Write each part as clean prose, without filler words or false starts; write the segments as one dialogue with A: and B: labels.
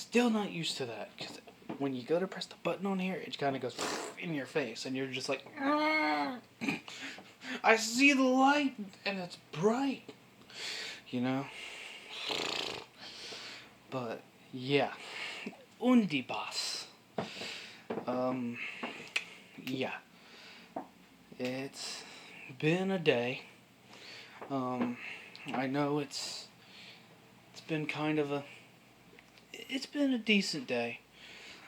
A: still not used to that, because when you go to press the button on here, it kind of goes in your face, and you're just like, I see the light, and it's bright, you know? But, yeah. Undibas. Yeah. It's been a day. I know it's been kind of it's been a decent day.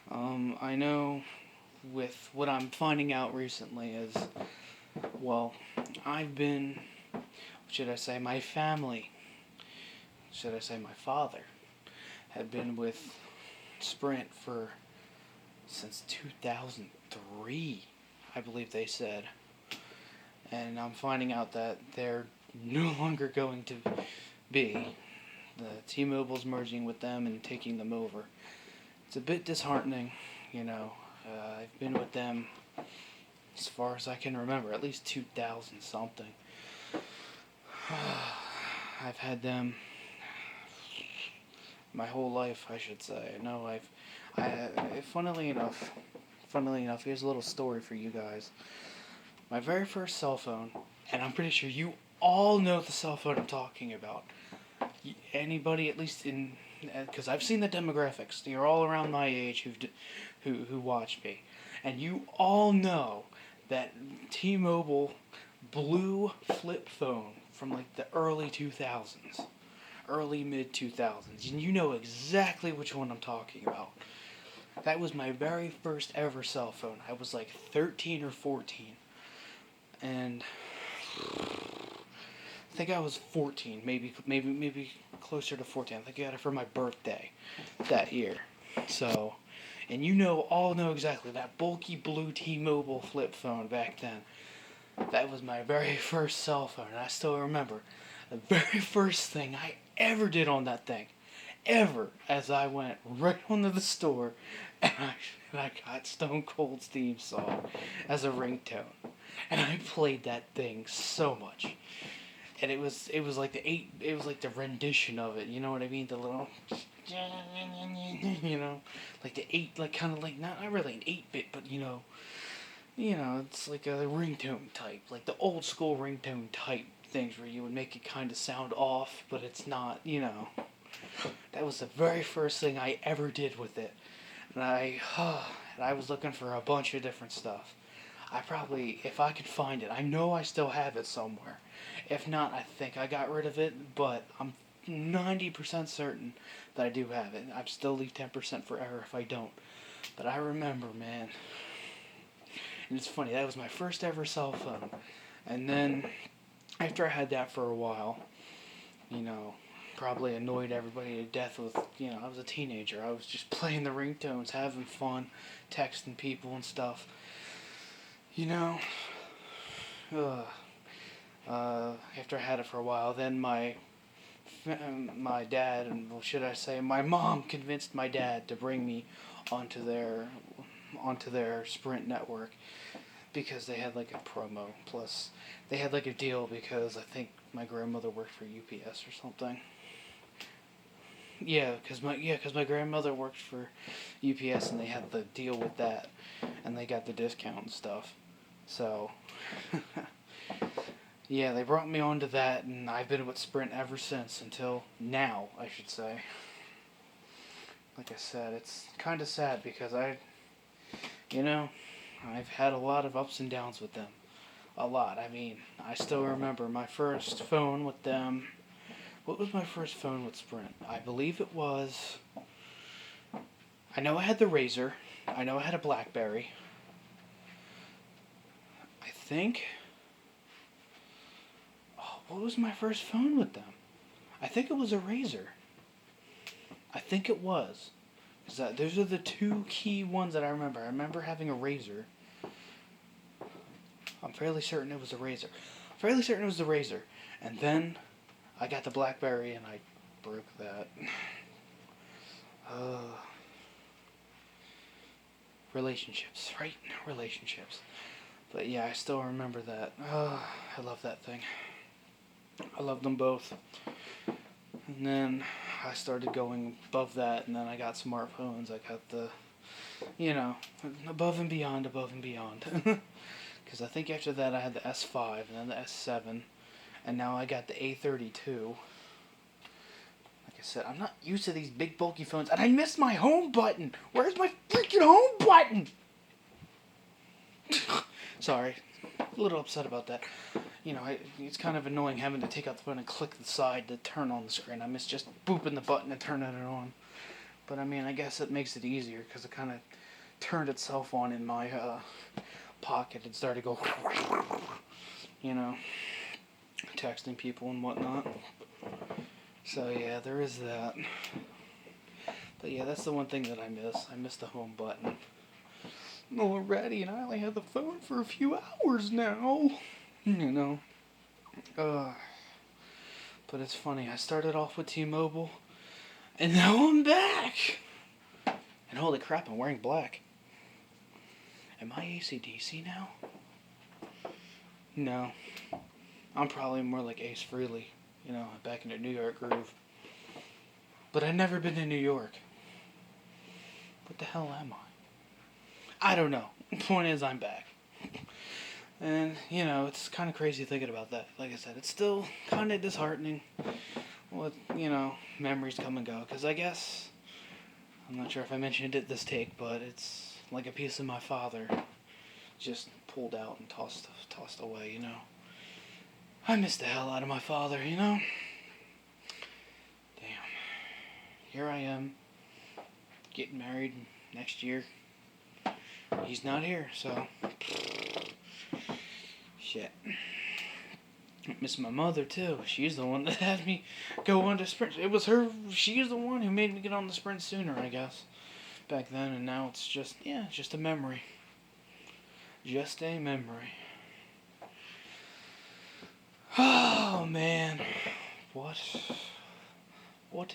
A: I know with what I'm finding out recently is, well, I've been, should I say, my family, should I say my father, had been with Sprint since 2003, I believe they said. And I'm finding out that they're no longer going to be. The T-Mobile's merging with them and taking them over. It's a bit disheartening, you know. I've been with them as far as I can remember, at least 2000 something. I've had them my whole life, I should say. No, funnily enough, here's a little story for you guys. My very first cell phone, and I'm pretty sure you all know the cell phone I'm talking about. Anybody, at least in, because I've seen the demographics. You're all around my age who watch me, and you all know that T-Mobile blue flip phone from like the early 2000s, early mid 2000s, and you know exactly which one I'm talking about. That was my very first ever cell phone. I was like 13 or 14, and I think I was 14, maybe closer to 14. I think I got it for my birthday that year. So, and all know exactly that bulky blue T-Mobile flip phone back then. That was my very first cell phone, and I still remember the very first thing I ever did on that thing, as I went right onto the store, and I got Stone Cold's theme song as a ringtone, and I played that thing so much. And it was like the rendition of it, you know what I mean? The little, like the 8, like kind of like, not really an 8-bit, but it's like a ringtone type, like the old school ringtone type things where you would make it kind of sound off, but it's not, That was the very first thing I ever did with it. And I was looking for a bunch of different stuff. I probably, if I could find it, I know I still have it somewhere. If not, I think I got rid of it, but I'm 90% certain that I do have it. I'd still leave 10% for error if I don't. But I remember, man. And it's funny, that was my first ever cell phone. And then, after I had that for a while, probably annoyed everybody to death with, I was a teenager. I was just playing the ringtones, having fun, texting people and stuff. After I had it for a while, then my dad, and should I say my mom, convinced my dad to bring me onto their Sprint network, because they had like a promo, plus they had like a deal, because I think my grandmother worked for UPS or something. Yeah, because my grandmother worked for UPS, and they had the deal with that, and they got the discount and stuff. So, yeah, they brought me onto that, and I've been with Sprint ever since, until now, I should say. Like I said, it's kind of sad, because I've had a lot of ups and downs with them. A lot. I mean, I still remember my first phone with them. What was my first phone with Sprint? I believe it was, I know I had the Razor. I know I had a BlackBerry. I think, what was my first phone with them? I think it was a Razor. I think it was. Those are the two key ones that I remember. I remember having a Razor. I'm fairly certain it was a Razor. And then I got the BlackBerry, and I broke that. Relationships, right? Relationships. But yeah, I still remember that. I love that thing. I love them both. And then I started going above that, and then I got smartphones. I got the, above and beyond, above and beyond. Because I think after that I had the S5 and then the S7, and now I got the A32. Like I said, I'm not used to these big bulky phones, and I missed my home button. Where's my freaking home button? Sorry, a little upset about that. It's kind of annoying having to take out the phone and click the side to turn on the screen. I miss just booping the button and turning it on. But I guess it makes it easier because it kind of turned itself on in my pocket and started to go, texting people and whatnot. So yeah, there is that. But yeah, that's the one thing that I miss. I miss the home button. Already, and I only had the phone for a few hours now. But it's funny. I started off with T-Mobile, and now I'm back. And holy crap, I'm wearing black. Am I AC/DC now? No. I'm probably more like Ace Frehley, back in the New York groove. But I've never been to New York. What the hell am I? I don't know. The point is, I'm back. And, it's kind of crazy thinking about that. Like I said, it's still kind of disheartening with, memories come and go. Because I guess, I'm not sure if I mentioned it this take, but it's like a piece of my father just pulled out and tossed away, I miss the hell out of my father, Damn. Here I am, getting married next year. He's not here, so shit. I miss my mother too. She's the one that had me go on to Sprint. It was her. She's the one who made me get on the Sprint sooner, I guess, back then. And now it's just a memory. Just a memory. Oh man, what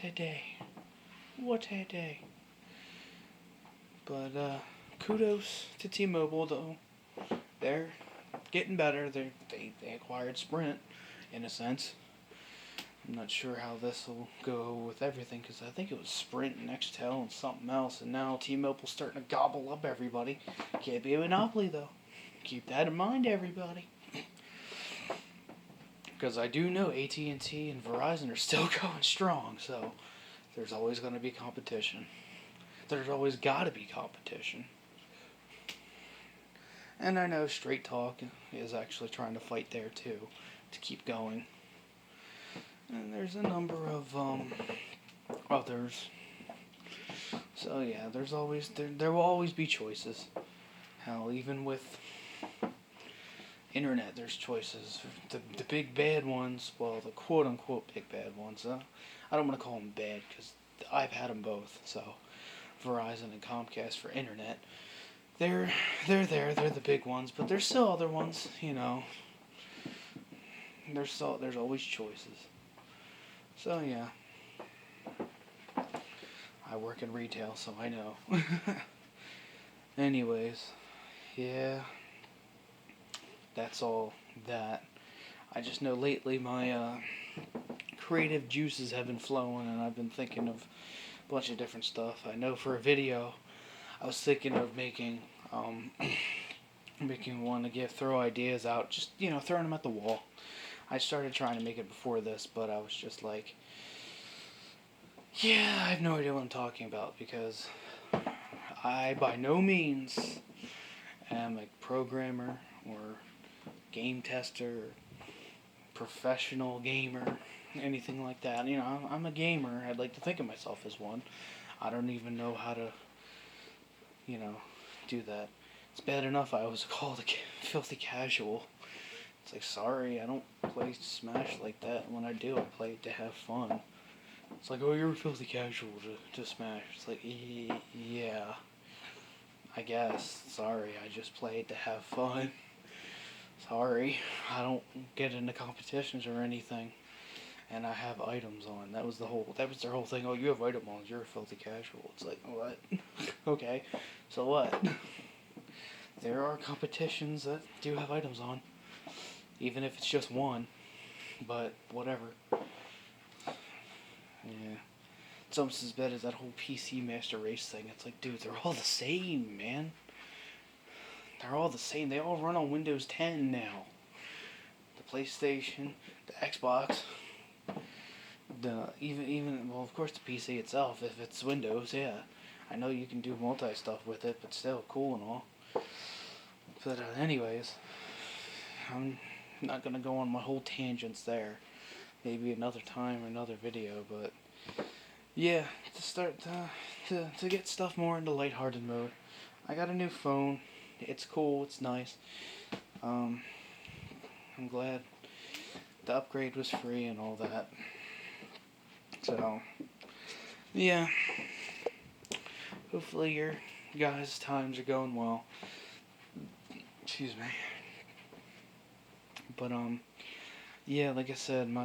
A: a day. What a day. But kudos to T-Mobile, though. They're getting better. They acquired Sprint, in a sense. I'm not sure how this will go with everything, because I think it was Sprint, Nextel, and something else, and now T-Mobile's starting to gobble up everybody. Can't be a monopoly, though. Keep that in mind, everybody. Because I do know AT&T and Verizon are still going strong, so there's always going to be competition. There's always got to be competition. And I know Straight Talk is actually trying to fight there too, to keep going. And there's a number of others. So yeah, there will always be choices. Hell, even with internet, there's choices. The big bad ones, well, the quote unquote big bad ones. I don't want to call them bad because I've had them both. So Verizon and Comcast for internet. They're the big ones, but there's still other ones, There's always choices. So yeah. I work in retail, so I know. Anyways, yeah. That's all that. I just know lately my creative juices have been flowing, and I've been thinking of a bunch of different stuff. I know for a video, I was thinking of making one to throw ideas out, just throwing them at the wall. I started trying to make it before this, but I was just like, yeah, I have no idea what I'm talking about, because I by no means am a programmer or game tester or professional gamer, anything like that. I'm a gamer. I'd like to think of myself as one. I don't even know how to do that. It's bad enough I was called a filthy casual. It's like, sorry, I don't play Smash like that. When I do, I play it to have fun. It's like, oh, you're a filthy casual to Smash. It's like, yeah, I guess. Sorry, I just play it to have fun. Sorry, I don't get into competitions or anything. And I have items on. That was their whole thing. Oh, you have items on. You're a filthy casual. It's like, what? Okay, so what? There are competitions that do have items on, even if it's just one. But whatever. Yeah. It's almost as bad as that whole PC Master Race thing. It's like, dude, they're all the same, man. They're all the same. They all run on Windows 10 now. The PlayStation, the Xbox, well, of course, the PC itself. If it's Windows, yeah, I know you can do multi stuff with it, but still, cool and all. But anyways, I'm not gonna go on my whole tangents there. Maybe another time or another video, but yeah, to start to get stuff more into lighthearted mode. I got a new phone. It's cool. It's nice. I'm glad the upgrade was free and all that. So, yeah. Hopefully your guys' times are going well. Excuse me. But, yeah, like I said,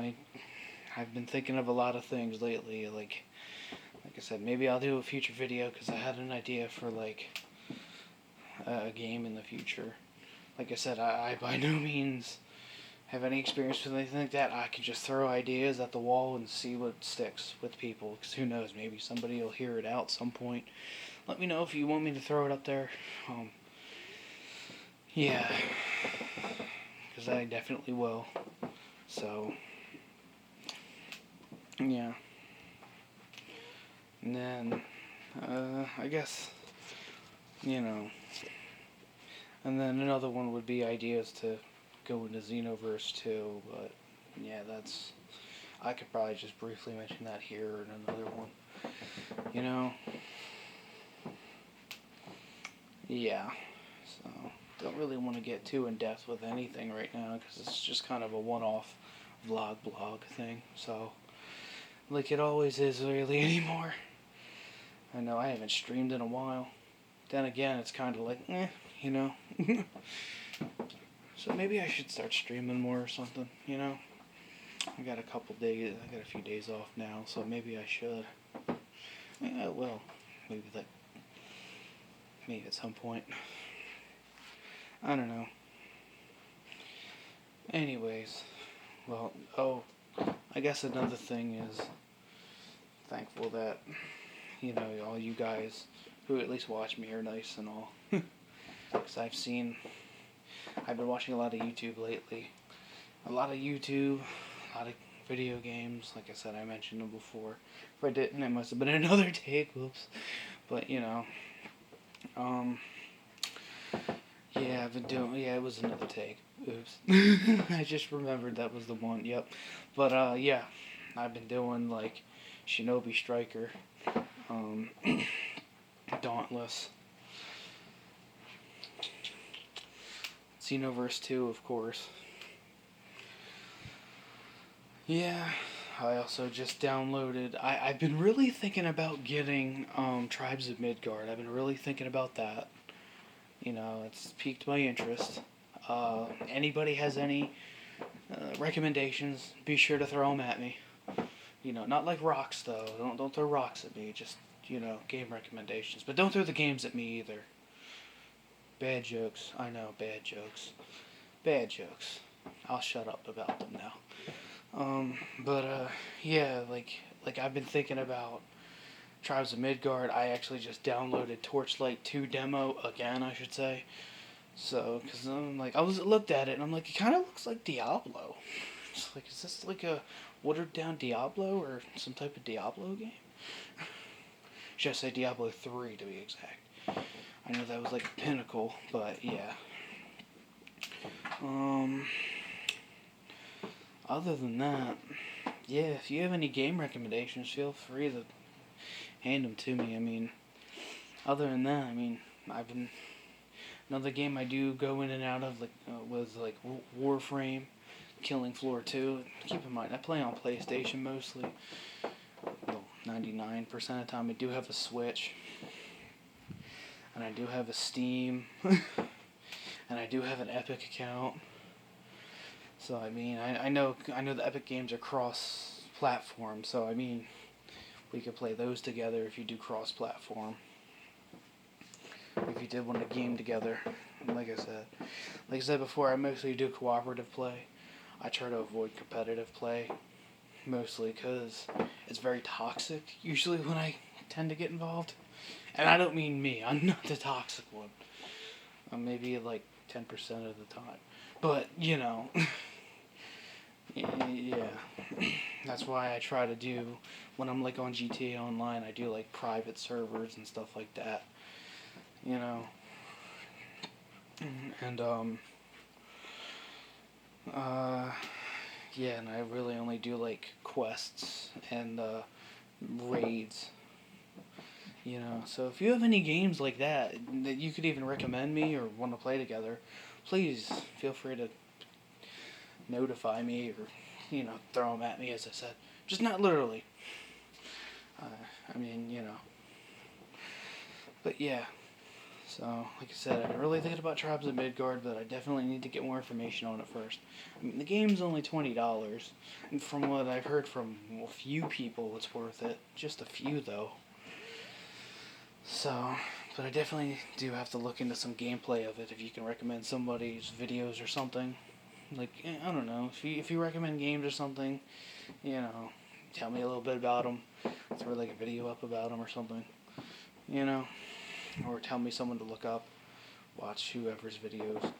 A: I've been thinking of a lot of things lately. Like I said, maybe I'll do a future video because I had an idea for, like, a game in the future. Like I said, I by no means have any experience with anything like that. I can just throw ideas at the wall and see what sticks with people. Because who knows, maybe somebody will hear it out at some point. Let me know if you want me to throw it up there. Yeah. Because I definitely will. So, yeah. And then, I guess, and then another one would be ideas to go into Xenoverse 2, but yeah, I could probably just briefly mention that here in another one, yeah, so don't really want to get too in depth with anything right now, because it's just kind of a one-off blog thing, so, like it always is really anymore. I know I haven't streamed in a while, then again, it's kind of like, So maybe I should start streaming more or something, I got a few days off now, so maybe I should. Yeah, I will. Maybe at some point. I don't know. Anyways, well, I guess another thing is thankful that, all you guys who at least watch me are nice and all. Because I've been watching a lot of YouTube lately. A lot of video games. Like I said, I mentioned them before. If I didn't, it must have been another take. Whoops. But, yeah, it was another take. Oops. I just remembered that was the one. Yep. But, yeah, I've been doing, like, Shinobi Striker, Dauntless, Xenoverse 2, of course. Yeah, I also just downloaded... I've been really thinking about getting Tribes of Midgard. I've been really thinking about that. It's piqued my interest. Anybody has any recommendations, be sure to throw them at me. Not like rocks, though. Don't throw rocks at me. Just, game recommendations. But don't throw the games at me, either. Bad jokes. I know, bad jokes. Bad jokes. I'll shut up about them now. Yeah, like I've been thinking about Tribes of Midgard. I actually just downloaded Torchlight 2 demo again, I should say. So, because I'm like, looked at it and I'm like, it kind of looks like Diablo. It's like, is this like a watered down Diablo or some type of Diablo game? Should I say Diablo 3 to be exact? I know that was like a pinnacle, but yeah. Other than that, yeah, if you have any game recommendations, feel free to hand them to me. Other than that, another game I do go in and out of was like Warframe, Killing Floor 2. Keep in mind, I play on PlayStation mostly. Well, 99% of the time I do have a Switch. And I do have a Steam. And I do have an Epic account. So, I know the Epic games are cross-platform. So, we could play those together if you do cross-platform. If you did want to game together. Like I said before, I mostly do cooperative play. I try to avoid competitive play. mostly because it's very toxic, usually when I tend to get involved. And I don't mean me, I'm not the toxic one. Maybe like 10% of the time. But, you know, yeah. That's why I try to do, when I'm like on GTA Online, I do like private servers and stuff like that. You know. And, yeah, and I really only do like quests and, raids. You know, so if you have any games like that you could even recommend me or want to play together, please feel free to notify me or, you know, throw them at me, as I said. Just not literally. I mean, you know. But yeah. So, like I said, I'm really thinking about Tribes of Midgard, but I definitely need to get more information on it first. I mean, the game's only $20, and from what I've heard from a few people, it's worth it. Just a few, though. So, but I definitely do have to look into some gameplay of it. If you can recommend somebody's videos or something, like, I don't know, if you recommend games or something, you know, tell me a little bit about them. Throw like a video up about them or something, you know, or tell me someone to look up, watch whoever's videos.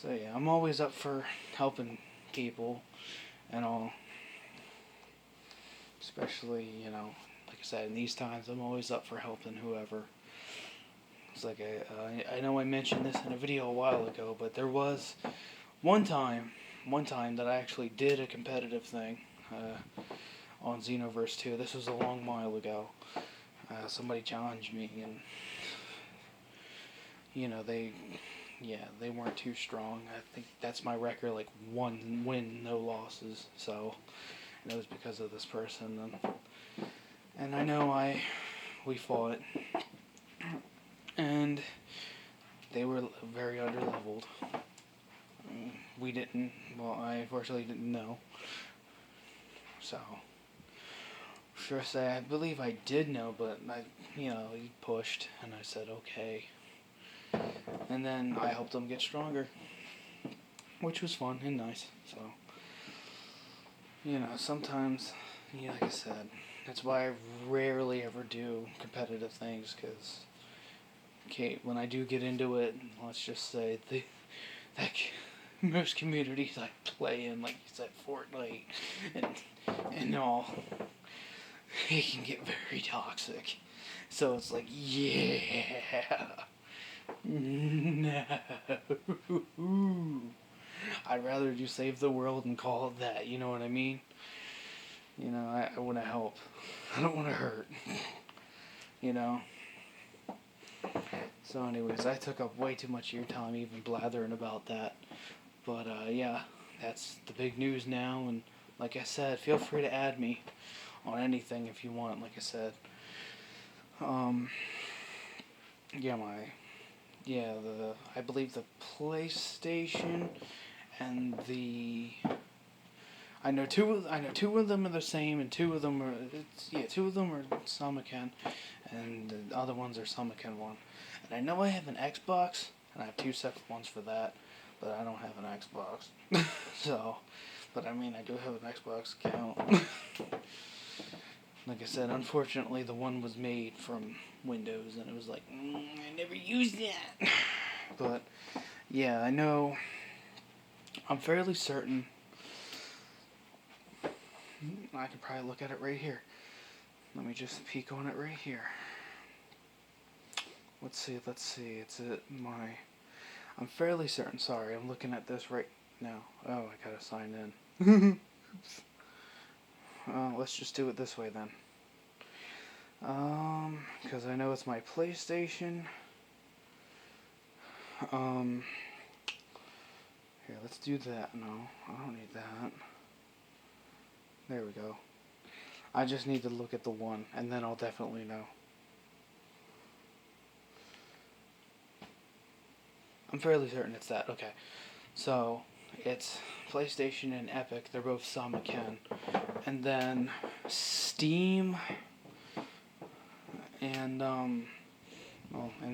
A: So yeah, I'm always up for helping people and all, especially, you know, like I said, in these times, I'm always up for helping whoever. It's like I know I mentioned this in a video a while ago, but there was one time that I actually did a competitive thing on Xenoverse 2. This was a long while ago. Somebody challenged me, and you know they weren't too strong. I think that's my record, like 1 win, no losses. So it was because of this person, and I know we fought, and they were very underleveled. We didn't. Well, I unfortunately didn't know. So, sure say I believe I did know, but he pushed, and I said okay, and then I helped them get stronger, which was fun and nice. So, you know, sometimes, like I said, that's why I rarely ever do competitive things, because when I do get into it, let's just say that most communities I play in, like you said, Fortnite and all, it can get very toxic. So it's like, yeah, no. I'd rather just save the world and call it that, you know what I mean? You know, I want to help. I don't want to hurt. You know? So anyways, I took up way too much of your time even blathering about that. But, yeah, that's the big news now, and like I said, feel free to add me on anything if you want, like I said. I believe the PlayStation and I know two of them are the same, and two of them are samaken, and the other ones are samaken one. And I know I have an Xbox, and I have two separate ones for that, but I don't have an Xbox. So, but I mean, I do have an Xbox account. Like I said, unfortunately, the one was made from Windows, and it was like, I never used that. But, yeah, I know, I'm fairly certain, I can probably look at it right here. Let me just peek on it right here. Let's see, it's I'm fairly certain, sorry, I'm looking at this right now. Oh, I gotta sign in. Let's just do it this way then. Because I know it's my PlayStation. Here, let's do that. No, I don't need that. There we go. I just need to look at the one, and then I'll definitely know. I'm fairly certain it's that. Okay. So, it's PlayStation and Epic. They're both samaken. And then Steam and, and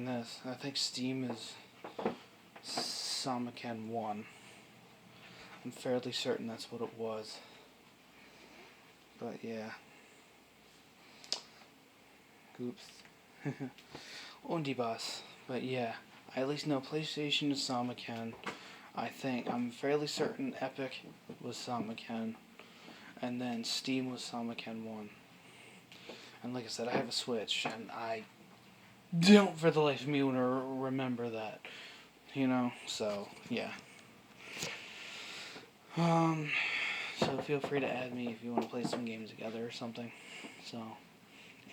A: this. I think Steam is samaken 1. I'm fairly certain that's what it was. But yeah. Oops. Undi boss. But yeah, I at least know PlayStation is samaken. I'm fairly certain Epic was samaken. And then Steam was samaken 1. And like I said, I have a Switch, and I don't for the life of me want to remember that. So, yeah. So feel free to add me if you want to play some games together or something. So,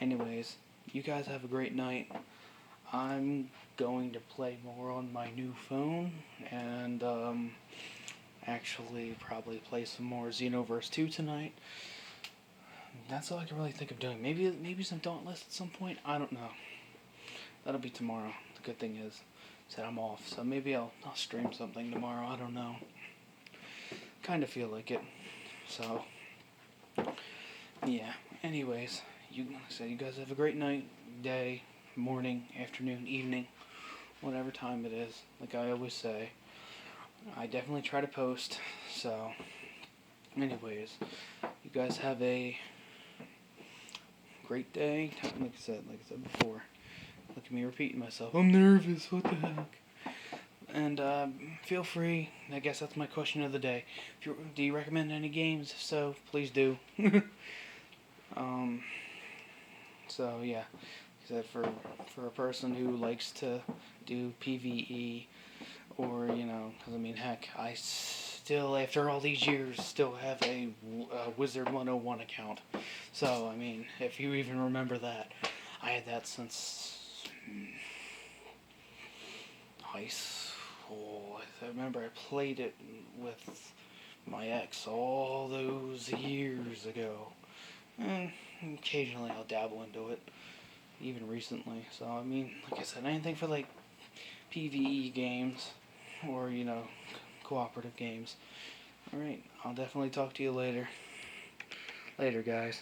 A: anyways, you guys have a great night. I'm going to play more on my new phone, and, actually probably play some more Xenoverse 2 tonight. That's all I can really think of doing. Maybe some Dauntless at some point. I don't know. That'll be tomorrow. The good thing is that I'm off, so maybe I'll stream something tomorrow. I don't know. Kind of feel like it. So yeah. Anyways, like I said, you guys have a great night, day, morning, afternoon, evening, whatever time it is. Like I always say, I definitely try to post. So, anyways, you guys have a great day. Like I said before. Look at me repeating myself. I'm nervous. What the heck? And feel free. I guess that's my question of the day. Do you recommend any games? If so, please do. So yeah, for a person who likes to do PvE, or because I mean, heck, I still, after all these years, still have a Wizard 101 account. So I mean, if you even remember that, I had that since high school. I remember I played it with my ex all those years ago. And occasionally I'll dabble into it, even recently. So, I mean, like I said, anything for, like, PvE games, or, cooperative games. Alright, I'll definitely talk to you later. Later, guys.